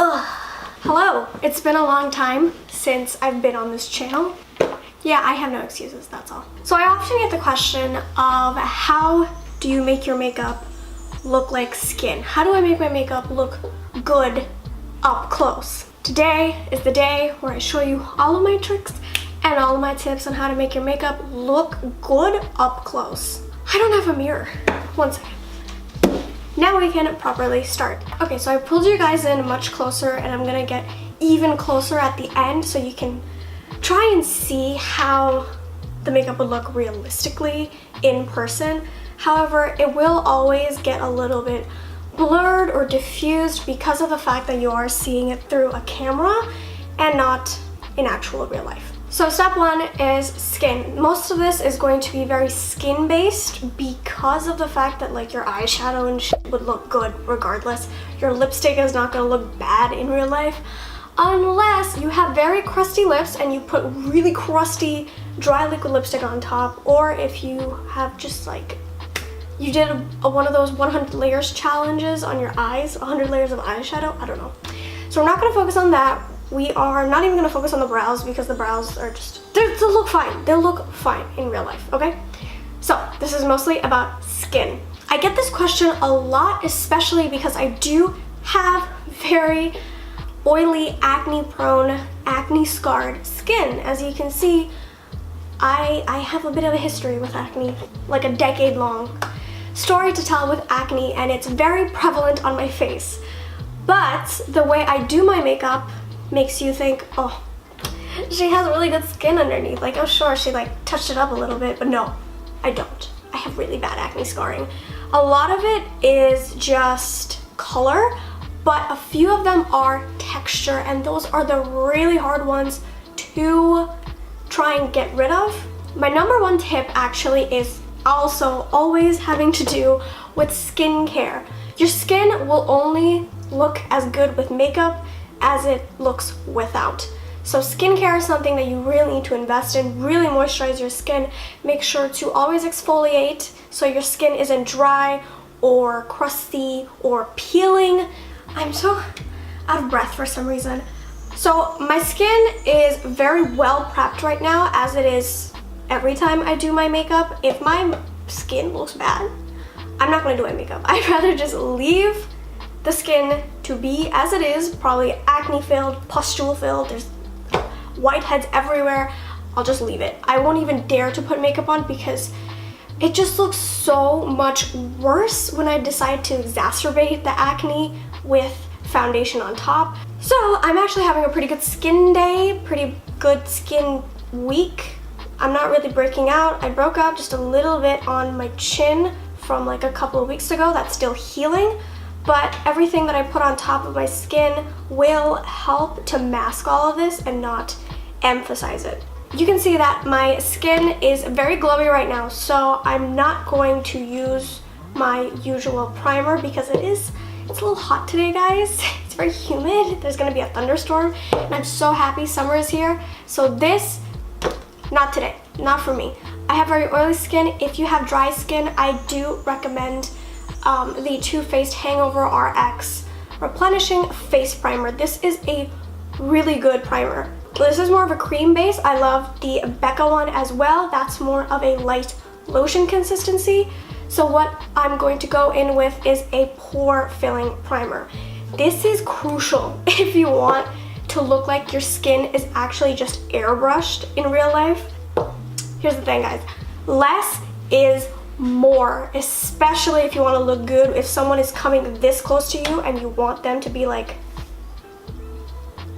Hello, it's been a long time since I've been on this channel. Yeah, I have no excuses, that's all. So I often get the question of how do you make your makeup look like skin? How do I make my makeup look good up close? Today is the day where I show you all of my tricks and all of my tips on how to make your makeup look good up close. I don't have a mirror. One second. Now we can properly start. Okay, so I pulled you guys in much closer and I'm gonna get even closer at the end so you can try and see how the makeup would look realistically in person. However, it will always get a little bit blurred or diffused because of the fact that you are seeing it through a camera and not in actual real life. So step one is skin. Most of this is going to be very skin based because of the fact that like your eyeshadow and shit would look good regardless. Your lipstick is not gonna look bad in real life unless you have very crusty lips and you put really crusty dry liquid lipstick on top, or if you have just like, you did one of those 100 layers challenges on your eyes, 100 layers of eyeshadow, I don't know. So we're not gonna focus on that. We are not even gonna focus on the brows because the brows are just, they'll look fine. They'll look fine in real life, okay? So this is mostly about skin. I get this question a lot, especially because I do have very oily, acne prone, acne scarred skin. As you can see, I have a bit of a history with acne, like a decade long story to tell with acne, and it's very prevalent on my face. But the way I do my makeup makes you think, oh, she has really good skin underneath. Like, oh sure, she like touched it up a little bit, but no, I don't. I have really bad acne scarring. A lot of it is just color, but a few of them are texture, and those are the really hard ones to try and get rid of. My number one tip actually is also always having to do with skincare. Your skin will only look as good with makeup as it looks without. So skincare is something that you really need to invest in, really moisturize your skin. Make sure to always exfoliate so your skin isn't dry or crusty or peeling. I'm so out of breath for some reason. So my skin is very well prepped right now, as it is every time I do my makeup. If my skin looks bad, I'm not gonna do my makeup. I'd rather just leave the skin to be as it is, probably acne filled, pustule filled, there's whiteheads everywhere. I'll just leave it. I won't even dare to put makeup on because it just looks so much worse when I decide to exacerbate the acne with foundation on top. So I'm actually having a pretty good skin day, pretty good skin week. I'm not really breaking out. I broke out just a little bit on my chin from like a couple of weeks ago. That's still healing. But everything that I put on top of my skin will help to mask all of this and not emphasize it. You can see that my skin is very glowy right now, so I'm not going to use my usual primer because it's a little hot today, guys. It's very humid. There's gonna be a thunderstorm, and I'm so happy summer is here. So this, not today, not for me. I have very oily skin. If you have dry skin, I do recommend the Too Faced Hangover RX Replenishing Face Primer. This is a really good primer. This is more of a cream base. I love the Becca one as well. That's more of a light lotion consistency. So what I'm going to go in with is a pore filling primer. This is crucial if you want to look like your skin is actually just airbrushed in real life. Here's the thing, guys. Less is more, especially if you want to look good. If someone is coming this close to you and you want them to be like,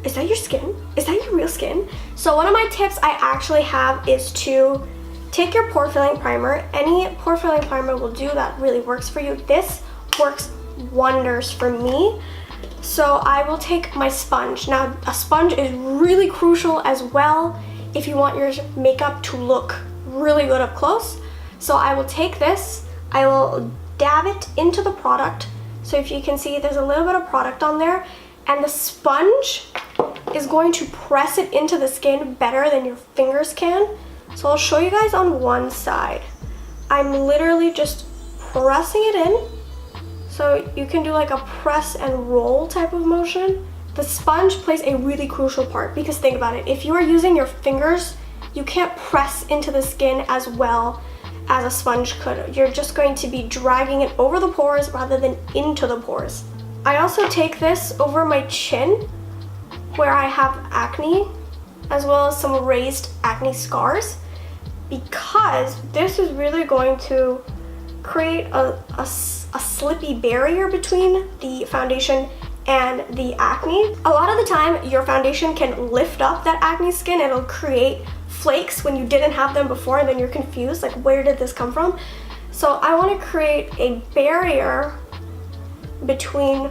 is that your skin? Is that your real skin? So one of my tips I actually have is to take your pore filling primer. Any pore filling primer will do that really works for you. This works wonders for me. So I will take my sponge. Now a sponge is really crucial as well if you want your makeup to look really good up close. So I will take this, I will dab it into the product. So if you can see, there's a little bit of product on there, and the sponge is going to press it into the skin better than your fingers can. So I'll show you guys on one side. I'm literally just pressing it in. So you can do like a press and roll type of motion, The sponge plays a really crucial part because think about it, if you are using your fingers, you can't press into the skin as well as a sponge could. You're just going to be dragging it over the pores rather than into the pores. I also take this over my chin where I have acne, as well as some raised acne scars, because this is really going to create a slippy barrier between the foundation and the acne. A lot of the time, your foundation can lift up that acne skin. It'll create flakes when you didn't have them before, and then you're confused, like, where did this come from? So I want to create a barrier between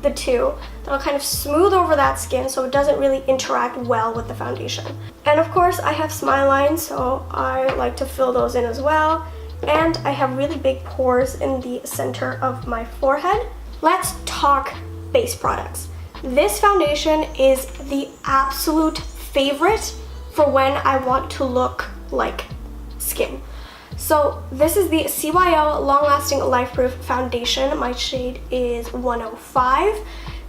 the two that'll kind of smooth over that skin so it doesn't really interact well with the foundation. And of course, I have smile lines, so I like to fill those in as well. And I have really big pores in the center of my forehead. Let's talk base products. This foundation is the absolute favorite for when I want to look like skin. So this is the CYO Long Lasting Life Proof Foundation. My shade is 105.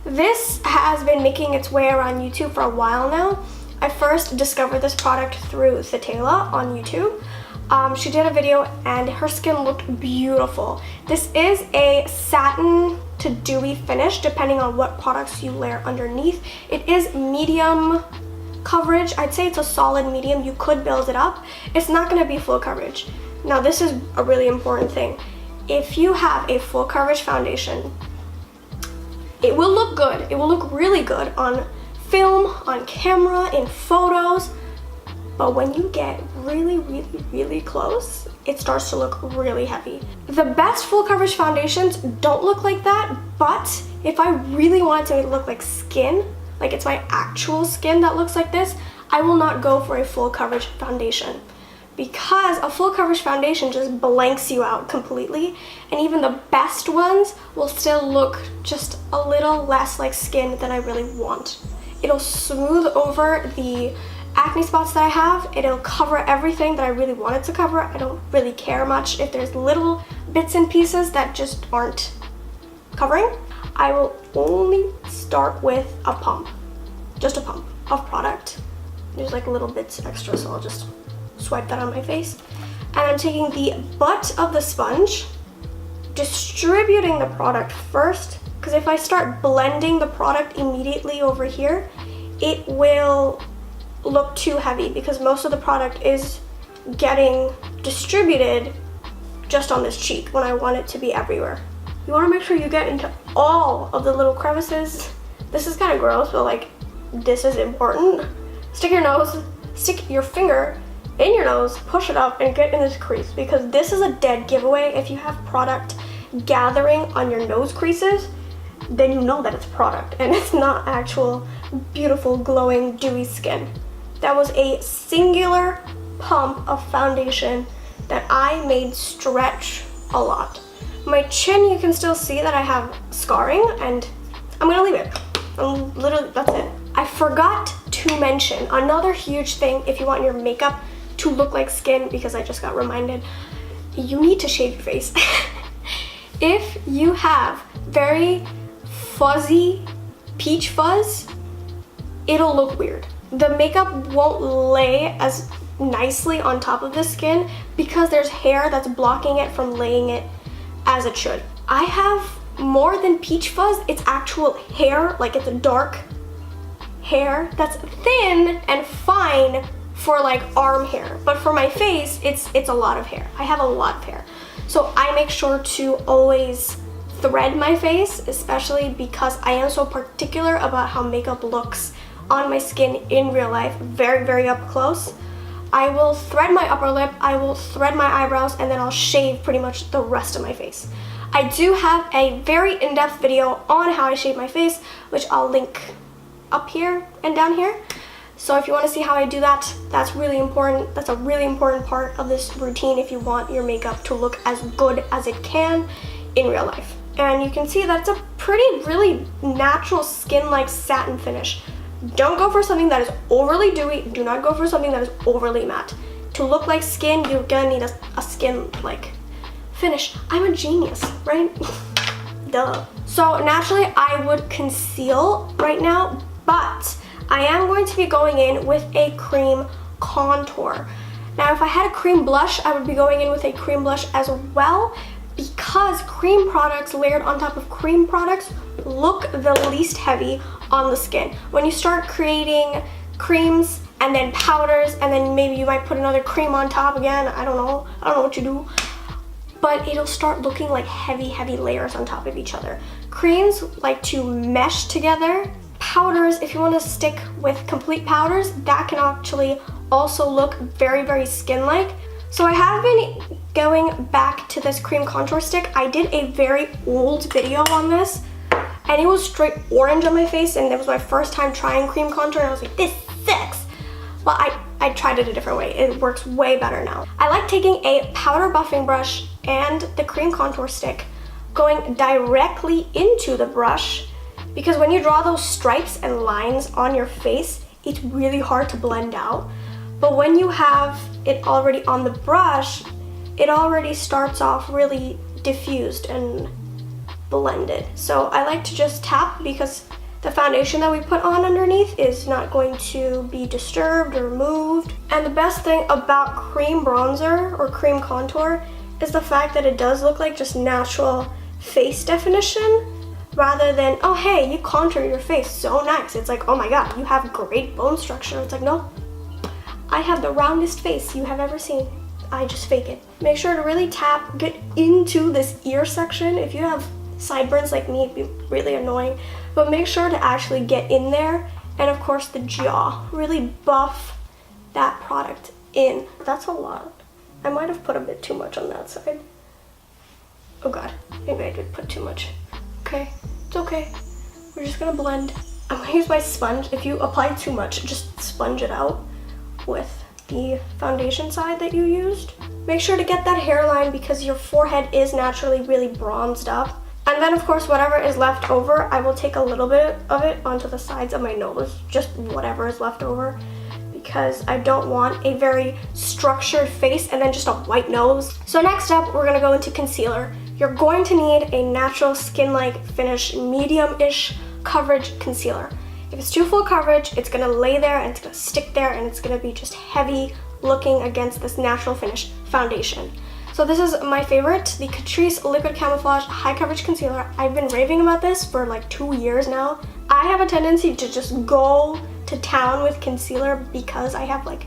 This has been making its way around YouTube for a while now. I first discovered this product through Thetela on YouTube. She did a video and her skin looked beautiful. This is a satin to dewy finish depending on what products you layer underneath. It is medium coverage. I'd say it's a solid medium. You could build it up. It's not going to be full coverage. Now this is a really important thing. If you have a full coverage foundation, it will look good. It will look really good on film, on camera, in photos. But when you get really, really, really close, it starts to look really heavy. The best full coverage foundations don't look like that, but if I really want to make it look like skin, like it's my actual skin that looks like this, I will not go for a full coverage foundation, because a full coverage foundation just blanks you out completely, and even the best ones will still look just a little less like skin than I really want. It'll smooth over the acne spots that I have. It'll cover everything that I really want it to cover. I don't really care much if there's little bits and pieces that just aren't covering. I will only start with a pump, just a pump of product. There's like little bits extra, so I'll just swipe that on my face. And I'm taking the butt of the sponge, distributing the product first, because if I start blending the product immediately over here, it will look too heavy because most of the product is getting distributed just on this cheek when I want it to be everywhere. You want to make sure you get into all of the little crevices. This is kind of gross, but like, this is important. Stick your finger in your nose, push it up, and get in this crease, because this is a dead giveaway. If you have product gathering on your nose creases, then you know that it's product and it's not actual beautiful glowing dewy skin. That was a singular pump of foundation that I made stretch a lot. My chin, you can still see that I have scarring, and I'm gonna leave it. Literally, that's it. I forgot to mention another huge thing if you want your makeup to look like skin, because I just got reminded, you need to shave your face. If you have very fuzzy peach fuzz, it'll look weird. The makeup won't lay as nicely on top of the skin because there's hair that's blocking it from laying it as it should. I have more than peach fuzz. It's actual hair, like it's a dark hair that's thin and fine for like arm hair, but for my face, it's a lot of hair. I have a lot of hair. So I make sure to always thread my face, especially because I am so particular about how makeup looks on my skin in real life, very, very up close. I will thread my upper lip, I will thread my eyebrows, and then I'll shave pretty much the rest of my face. I do have a very in-depth video on how I shave my face, which I'll link up here and down here. So if you want to see how I do that, that's really important. That's a really important part of this routine if you want your makeup to look as good as it can in real life. And you can see that it's a pretty, really natural skin-like satin finish. Don't go for something that is overly dewy. Do not go for something that is overly matte. To look like skin, you're gonna need a skin-like finish. I'm a genius, right? Duh. So naturally I would conceal right now, but I am going to be going in with a cream contour. Now if I had a cream blush, I would be going in with a cream blush as well, because cream products layered on top of cream products look the least heavy on the skin. When you start creating creams and then powders, and then maybe you might put another cream on top again, I don't know what you do, but it'll start looking like heavy layers on top of each other. Creams like to mesh together. Powders, if you want to stick with complete powders, that can actually also look very skin-like. So I have been going back to this cream contour stick. I did a very old video on this, and it was straight orange on my face, and it was my first time trying cream contour, and I was like, this sucks. Well, I tried it a different way. It works way better now. I like taking a powder buffing brush and the cream contour stick, going directly into the brush, because when you draw those stripes and lines on your face, it's really hard to blend out. But when you have it already on the brush, it already starts off really diffused and blended. So I like to just tap, because the foundation that we put on underneath is not going to be disturbed or moved. And the best thing about cream bronzer or cream contour is the fact that it does look like just natural face definition, rather than, oh hey, you contour your face so nice. It's like, oh my god, you have great bone structure. It's like, no, I have the roundest face you have ever seen. I just fake it. Make sure to really tap, get into this ear section. If you have sideburns like me, it'd be really annoying, but make sure to actually get in there. And of course the jaw, really buff that product in. That's a lot. I might have put a bit too much on that side. Oh god, maybe I did put too much. Okay, it's okay. We're just gonna blend. I'm gonna use my sponge. If you apply too much, just sponge it out with the foundation side that you used. Make sure to get that hairline, because your forehead is naturally really bronzed up. And then of course whatever is left over, I will take a little bit of it onto the sides of my nose, just whatever is left over, because I don't want a very structured face and then just a white nose. So next up, we're gonna go into concealer. You're going to need a natural skin-like finish, medium-ish coverage concealer. If it's too full coverage, it's gonna lay there and it's gonna stick there, and it's gonna be just heavy looking against this natural finish foundation. So this is my favorite, the Catrice Liquid Camouflage High Coverage Concealer. I've been raving about this for like 2 years now. I have a tendency to just go to town with concealer because I have like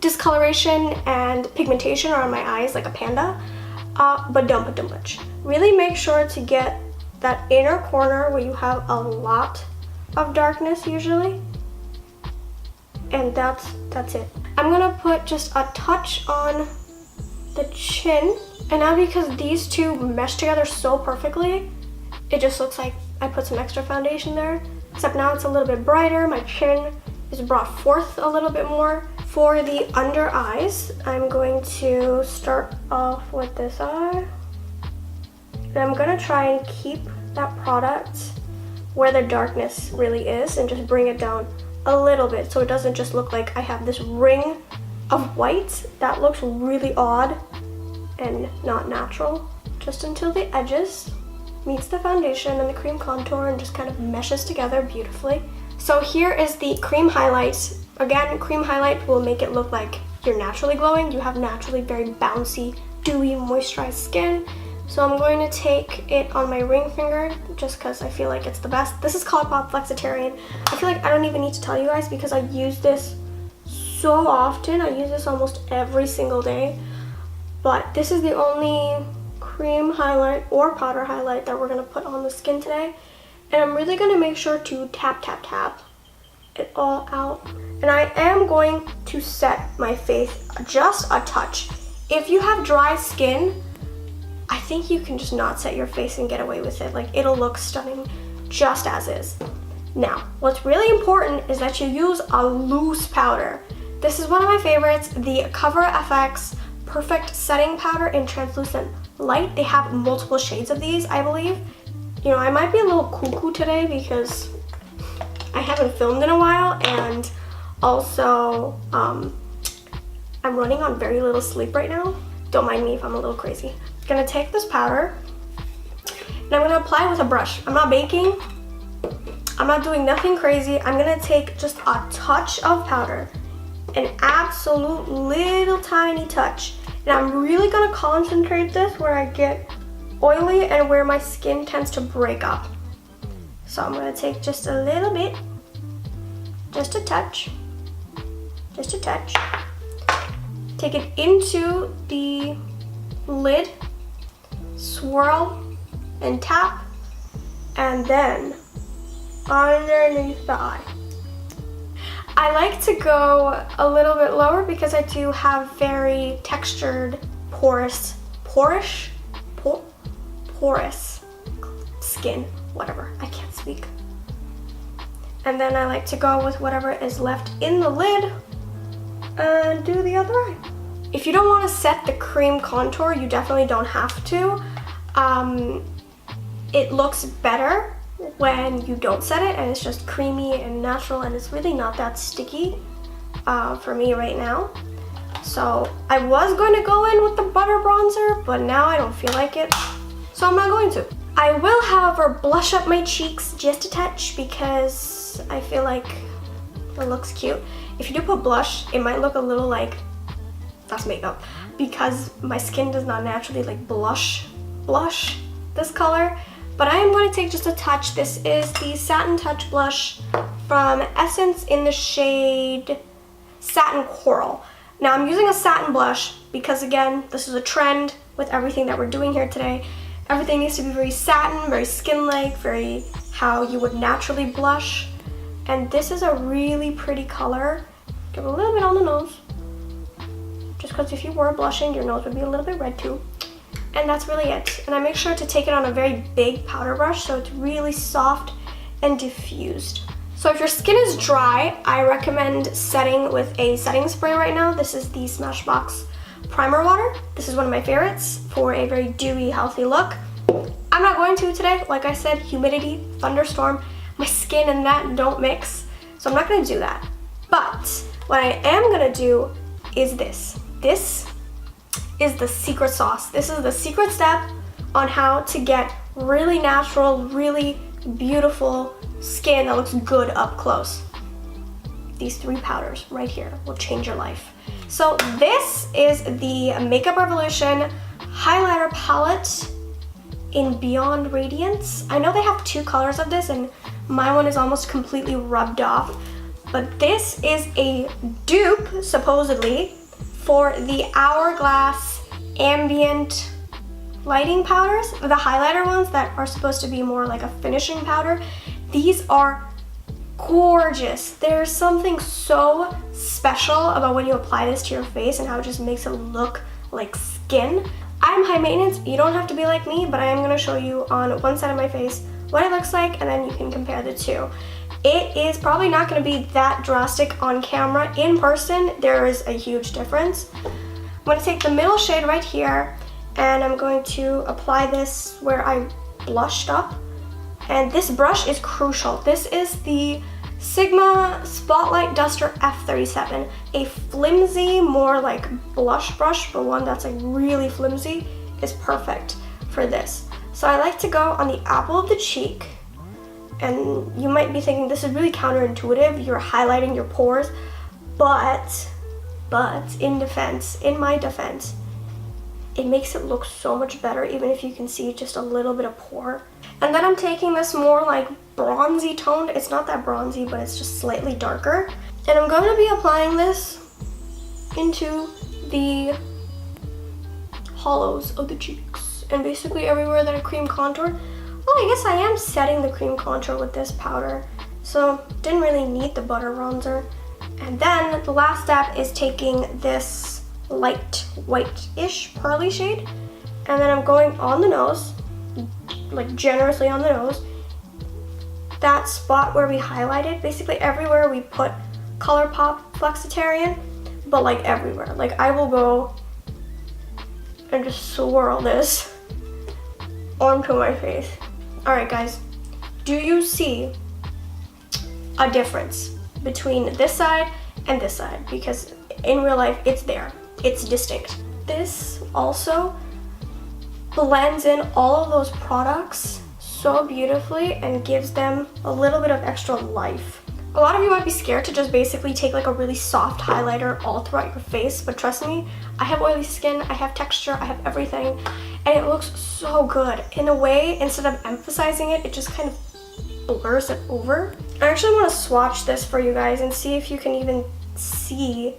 discoloration and pigmentation around my eyes like a panda, but don't put too much. Really make sure to get that inner corner where you have a lot of darkness usually, and that's it. I'm gonna put just a touch on the chin, and now because these two mesh together so perfectly, it just looks like I put some extra foundation there, except now it's a little bit brighter. My chin is brought forth a little bit more. For the under eyes, I'm going to start off with this eye, and I'm gonna try and keep that product where the darkness really is and just bring it down a little bit so it doesn't just look like I have this ring of white. That looks really odd and not natural. Just until the edges meets the foundation and the cream contour and just kind of meshes together beautifully. So here is the cream highlight. Again, cream highlight will make it look like you're naturally glowing. You have naturally very bouncy, dewy, moisturized skin. So I'm going to take it on my ring finger just because I feel like it's the best. This is ColourPop Flexitarian. I feel like I don't even need to tell you guys because I use this so often. I use this almost every single day. But this is the only cream highlight or powder highlight that we're going to put on the skin today. And I'm really going to make sure to tap it all out. And I am going to set my face just a touch. If you have dry skin, I think you can just not set your face and get away with it. Like, it'll look stunning just as is. Now, what's really important is that you use a loose powder. This is one of my favorites, the Cover FX Perfect Setting Powder in Translucent Light. They have multiple shades of these, I believe. You know, I might be a little cuckoo today because I haven't filmed in a while, and also I'm running on very little sleep right now. Don't mind me if I'm a little crazy. I'm gonna take this powder And I'm gonna apply it with a brush. I'm not baking. I'm not doing nothing crazy. I'm gonna take just a touch of powder, an absolute little tiny touch. And I'm really gonna concentrate this where I get oily and where my skin tends to break up. So I'm gonna take just a little bit, just a touch, just a touch. Take it into the lid, swirl and tap, and then underneath the eye. I like to go a little bit lower because I do have very textured, porous skin, whatever, I can't speak. And then I like to go with whatever is left in the lid and do the other eye. If you don't want to set the cream contour, you definitely don't have to. It looks better when you don't set it and it's just creamy and natural, and it's really not that sticky for me right now. So I was going to go in with the butter bronzer, but now I don't feel like it, so I'm not going to. I will, however, blush up my cheeks just a touch because I feel like it looks cute. If you do put blush, it might look a little like that's makeup because my skin does not naturally like blush this color. But I am going to take just a touch. This is the Satin Touch Blush from Essence in the shade Satin Coral. Now I'm using a satin blush because, again, this is a trend with everything that we're doing here today. Everything needs to be very satin, very skin-like, very how you would naturally blush. And this is a really pretty color. Give it a little bit on the nose. Just because if you were blushing, your nose would be a little bit red too. And that's really it. And I make sure to take it on a very big powder brush so it's really soft and diffused. So if your skin is dry, I recommend setting with a setting spray right now. This is the Smashbox Primer Water. This is one of my favorites for a very dewy, healthy look. I'm not going to today. Like I said, humidity, thunderstorm, my skin and that don't mix. So I'm not gonna do that. But what I am gonna do is this. This is the secret sauce. This is the secret step on how to get really natural, really beautiful skin that looks good up close. These 3 powders right here will change your life. So this is the Makeup Revolution highlighter palette in Beyond Radiance. I know they have 2 colors of this and my one is almost completely rubbed off, but this is a dupe, supposedly, for the Hourglass Ambient Lighting powders, the highlighter ones that are supposed to be more like a finishing powder. These are gorgeous. There's something so special about when you apply this to your face and how it just makes it look like skin. I'm high maintenance. You don't have to be like me, but I am going to show you on one side of my face what it looks like, and then you can compare the two. It is probably not going to be that drastic on camera. In person, there is a huge difference. I'm going to take the middle shade right here, and I'm going to apply this where I blushed up. And this brush is crucial. This is the Sigma Spotlight Duster F37, a flimsy, more like blush brush, but one that's like really flimsy is perfect for this. So I like to go on the apple of the cheek, and you might be thinking this is really counterintuitive, you're highlighting your pores, but in my defense, it makes it look so much better even if you can see just a little bit of pore. And then I'm taking this more like bronzy toned, it's not that bronzy, but it's just slightly darker. And I'm going to be applying this into the hollows of the cheeks and basically everywhere that I cream contour. Well, I guess I am setting the cream contour with this powder, so didn't really need the butter bronzer. And then the last step is taking this light white-ish pearly shade, and then I'm going on the nose, like generously on the nose, that spot where we highlighted, basically everywhere we put ColourPop Flexitarian, but like everywhere. Like I will go and just swirl this onto my face. All right guys, do you see a difference between this side and this side? Because in real life, it's there. It's distinct. This also blends in all of those products so beautifully and gives them a little bit of extra life. A lot of you might be scared to just basically take like a really soft highlighter all throughout your face, but trust me, I have oily skin, I have texture, I have everything, and it looks so good. In a way, instead of emphasizing it, it just kind of blurs it over. I actually want to swatch this for you guys and see if you can even see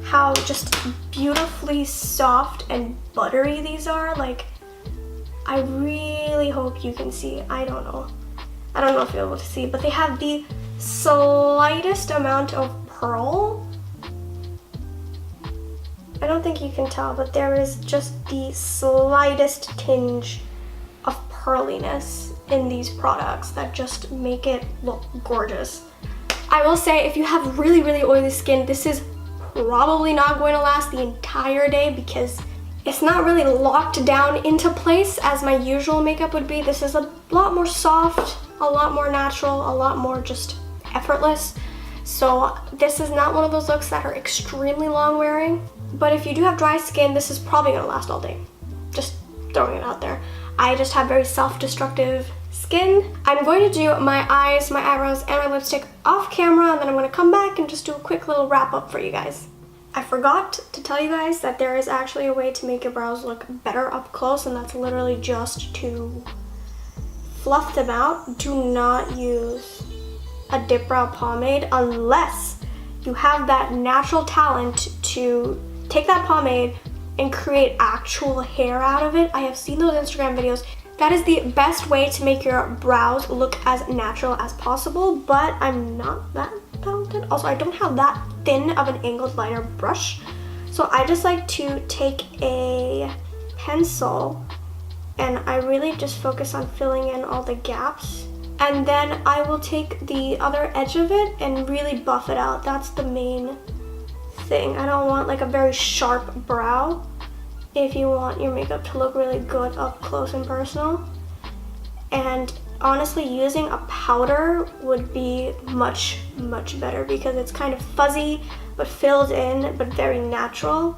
how just beautifully soft and buttery these are. Like, I really hope you can see. I don't know if you're able to see, but they have the slightest amount of pearl. I don't think you can tell, but there is just the slightest tinge of pearliness in these products that just make it look gorgeous. I will say, if you have really, really oily skin, this is probably not going to last the entire day because it's not really locked down into place as my usual makeup would be. This is a lot more soft, a lot more natural, a lot more just effortless. So this is not one of those looks that are extremely long wearing, but if you do have dry skin, this is probably gonna last all day. Just throwing it out there. I just have very self-destructive skin. I'm going to do my eyes, my eyebrows, and my lipstick off camera, and then I'm gonna come back and just do a quick little wrap up for you guys. I forgot to tell you guys that there is actually a way to make your brows look better up close, and that's literally just to fluff them out. Do not use a dip brow pomade unless you have that natural talent to take that pomade and create actual hair out of it. I have seen those Instagram videos. That is the best way to make your brows look as natural as possible, but I'm not that talented. Also, I don't have that thin of an angled liner brush, so I just like to take a pencil and I really just focus on filling in all the gaps, and then I will take the other edge of it and really buff it out. That's the main thing. I don't want like a very sharp brow if you want your makeup to look really good up close and personal. And honestly, using a powder would be much, much better because it's kind of fuzzy but filled in but very natural.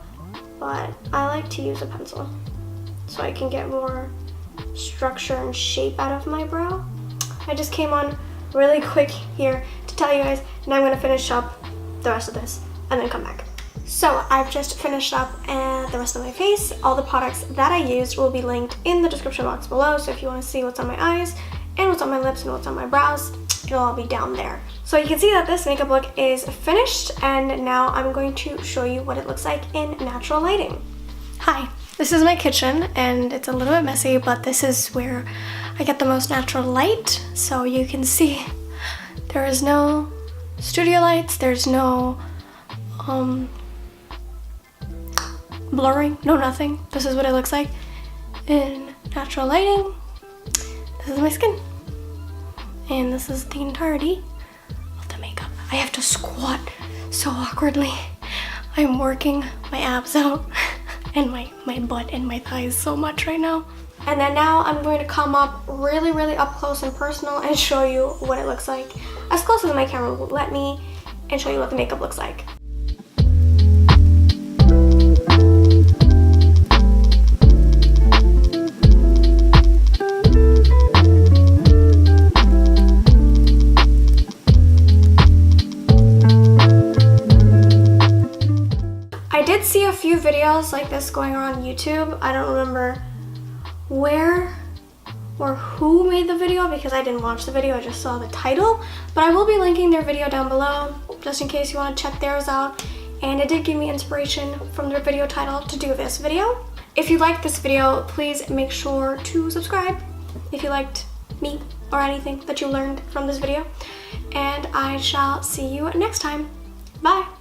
But I like to use a pencil so I can get more structure and shape out of my brow. I just came on really quick here to tell you guys, and I'm going to finish up the rest of this and then come back. So I've just finished up the rest of my face. All the products that I used will be linked in the description box below, so if you want to see what's on my eyes and what's on my lips and what's on my brows, it'll all be down there. So you can see that this makeup look is finished, and now I'm going to show you what it looks like in natural lighting. Hi, this is my kitchen, and it's a little bit messy, but this is where I get the most natural light. So you can see there is no studio lights, there's no blurring, no nothing. This is what it looks like in natural lighting. This is my skin, and this is the entirety of the makeup. I have to squat so awkwardly. I'm working my abs out and my butt and my thighs so much right now. And then now I'm going to come up really, really up close and personal and show you what it looks like as close as my camera will let me, and show you what the makeup looks like. I did see a few videos like this going around YouTube. I don't remember where or who made the video because I didn't watch the video, I just saw the title. But I will be linking their video down below just in case you want to check theirs out. And it did give me inspiration from their video title to do this video. If you liked this video, please make sure to subscribe if you liked me or anything that you learned from this video. And I shall see you next time. Bye!